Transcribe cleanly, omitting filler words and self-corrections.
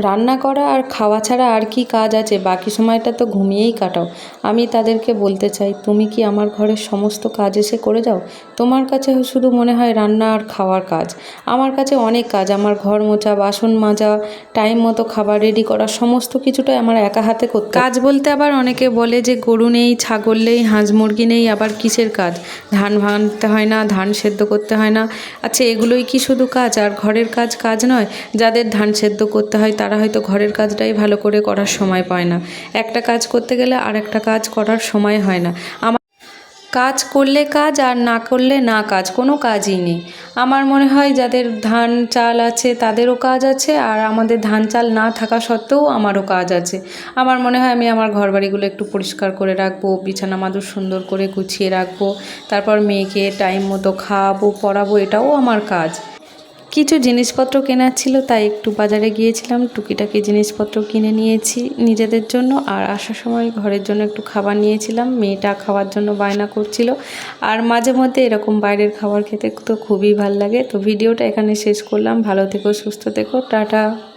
রান্না করা আর খাওয়া ছাড়া আর কি কাজ আছে? বাকি সময়টা তো ঘুমিয়েই কাটাও। আমি তাদেরকে বলতে চাই, তুমি কি আমার ঘরের সমস্ত কাজ এসে করে যাও? তোমার কাছে শুধু মনে হয় রান্না আর খাওয়ার কাজ। আমার কাছে অনেক কাজ, আমার ঘর মোছা, বাসন মাজা, টাইম মতো খাবার রেডি করা, সমস্ত কিছুটাই আমার একা হাতে করতে হয়। কাজ বলতে আবার অনেকে বলে যে গরু নেই, ছাগল নেই, হাঁস মুরগি নেই, আবার কিসের কাজ? ধান ভাঙতে হয় না, ধান সেদ্ধ করতে হয় না? আচ্ছা, এগুলোই কি শুধু কাজ? আর ঘরের কাজ কাজ নয়? যাদের ধান সেদ্ধ করতে হয় তারা হয়তো ঘরের কাজটাই ভালো করে করার সময় পায় না। একটা কাজ করতে গেলে আর একটা কাজ করার সময় হয় না। আমার কাজ করলে কাজ, আর না করলে না কাজ, কোনো কাজই নেই। আমার মনে হয় যাদের ধান চাল আছে তাদেরও কাজ আছে, আর আমাদের ধান চাল না থাকা সত্ত্বেও আমারও কাজ আছে। আমার মনে হয় আমি আমার ঘরবাড়িগুলো একটু পরিষ্কার করে রাখবো, বিছানা মাদুর সুন্দর করে গুছিয়ে রাখবো, তারপর মেয়েকে টাইম মতো খাওয়াবো, পড়াবো, এটাও আমার কাজ। কিছু জিনিসপত্র কেনার ছিল, তাই একটু বাজারে গিয়েছিলাম, টুকিটাকি জিনিসপত্র কিনে নিয়েছি নিজেদের জন্য, আর আসার সময় ঘরের জন্য একটু খাবার নিয়েছিলাম। মেয়েটা খাওয়ার জন্য বায়না করছিল, আর মাঝে মধ্যে এরকম বাইরের খাবার খেতে তো খুবই ভালো লাগে। তো ভিডিওটা এখানে শেষ করলাম। ভালো থেকো, সুস্থ থেকো, টাটা।